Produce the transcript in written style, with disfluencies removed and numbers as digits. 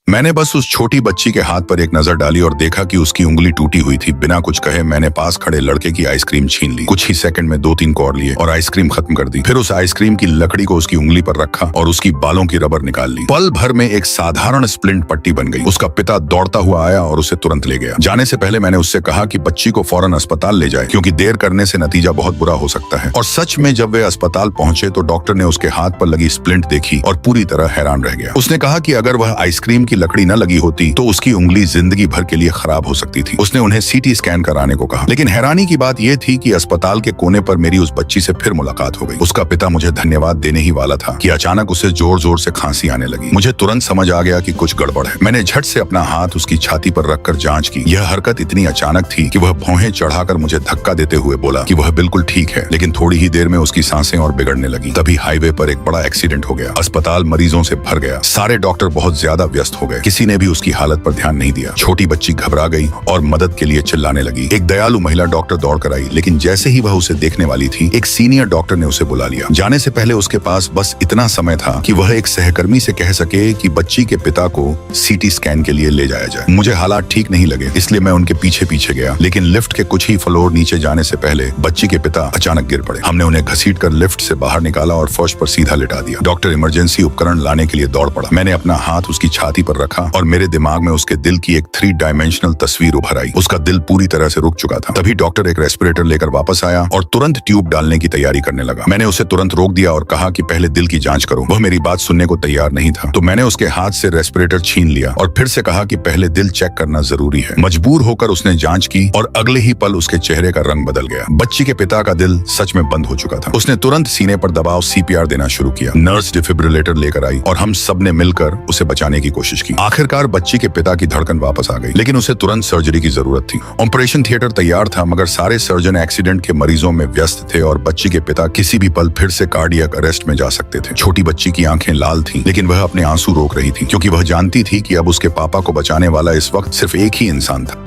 मैंने बस उस छोटी बच्ची के हाथ पर एक नजर डाली और देखा कि उसकी उंगली टूटी हुई थी। बिना कुछ कहे मैंने पास खड़े लड़के की आइसक्रीम छीन ली। कुछ ही सेकंड में 2-3 कौर लिए और आइसक्रीम खत्म कर दी। फिर उस आइसक्रीम की लकड़ी को उसकी उंगली पर रखा और उसकी बालों की रबर निकाल ली। पल भर में एक साधारण स्प्लिंट पट्टी बन गई। उसका पिता दौड़ता हुआ आया और उसे तुरंत ले गया। जाने से पहले मैंने उससे कहा कि बच्ची को फौरन अस्पताल ले जाए, क्योंकि देर करने से नतीजा बहुत बुरा हो सकता है। और सच में जब वे अस्पताल पहुंचे तो डॉक्टर ने उसके हाथ पर लगी स्प्लिंट देखी और पूरी तरह हैरान रह गया। उसने कहा कि अगर वह आइसक्रीम की लकड़ी न लगी होती तो उसकी उंगली जिंदगी भर के लिए खराब हो सकती थी। उसने उन्हें सीटी स्कैन कराने को कहा। लेकिन हैरानी की बात यह थी कि अस्पताल के कोने पर मेरी उस बच्ची से फिर मुलाकात हो गई। उसका पिता मुझे धन्यवाद देने ही वाला था कि अचानक उसे जोर जोर से खांसी आने लगी। मुझे तुरंत समझ आ गया कि कुछ गड़बड़ है। मैंने झट से अपना हाथ उसकी छाती पर रखकर जांच की। यह हरकत इतनी अचानक थी कि वह भौहें चढ़ाकर मुझे धक्का देते हुए बोला कि वह बिल्कुल ठीक है। लेकिन थोड़ी ही देर में उसकी सांसें और बिगड़ने लगी। तभी हाईवे पर एक बड़ा एक्सीडेंट हो गया। अस्पताल मरीजों से भर गया। सारे डॉक्टर बहुत ज्यादा व्यस्त हो गए। किसी ने भी उसकी हालत पर ध्यान नहीं दिया। छोटी बच्ची घबरा गई और मदद के लिए चिल्लाने लगी। एक दयालु महिला डॉक्टर दौड़ कर आई, लेकिन जैसे ही वह उसे देखने वाली थी, एक सीनियर डॉक्टर ने उसे बुला लिया। जाने से पहले उसके पास बस इतना समय था कि वह एक सहकर्मी से कह सके कि बच्ची के पिता को सीटी स्कैन के लिए ले जाया जाए। मुझे हालात ठीक नहीं लगे, इसलिए मैं उनके पीछे पीछे गया। लेकिन लिफ्ट के कुछ ही फ्लोर नीचे जाने से पहले बच्ची के पिता अचानक गिर पड़े। हमने उन्हें घसीट कर लिफ्ट से बाहर निकाला और फर्श पर सीधा लिटा दिया। डॉक्टर इमरजेंसी उपकरण लाने के लिए दौड़ पड़ा। मैंने अपना हाथ उसकी छाती पर रखा और मेरे दिमाग में उसके दिल की एक 3 डायमेंशनल तस्वीर उभर आई। उसका दिल पूरी तरह से रुक चुका था। तभी डॉक्टर एक रेस्पिरेटर लेकर वापस आया और तुरंत ट्यूब डालने की तैयारी करने लगा। मैंने उसे तुरंत रोक दिया और कहा कि पहले दिल की जांच करो। वह मेरी बात सुनने को तैयार नहीं था, तो मैंने उसके हाथ से रेस्पिरेटर छीन लिया और फिर से कहा कि पहले दिल चेक करना जरूरी है। मजबूर होकर उसने जांच की और अगले ही पल उसके चेहरे का रंग बदल गया। बच्ची के पिता का दिल सच में बंद हो चुका था। उसने तुरंत सीने पर दबाव CPR देना शुरू किया। नर्स डिफिब्रिलेटर लेकर आई और हम सब ने मिलकर उसे बचाने की कोशिश की। आखिरकार बच्ची के पिता की धड़कन वापस आ गई, लेकिन उसे तुरंत सर्जरी की जरूरत थी। ऑपरेशन थिएटर तैयार था, मगर सारे सर्जन एक्सीडेंट के मरीजों में व्यस्त थे और बच्ची के पिता किसी भी पल फिर से कार्डियक अरेस्ट में जा सकते थे। छोटी बच्ची की आंखें लाल थीं, लेकिन वह अपने आंसू रोक रही थी, क्योंकि वह जानती थी कि अब उसके पापा को बचाने वाला इस वक्त सिर्फ एक ही इंसान था।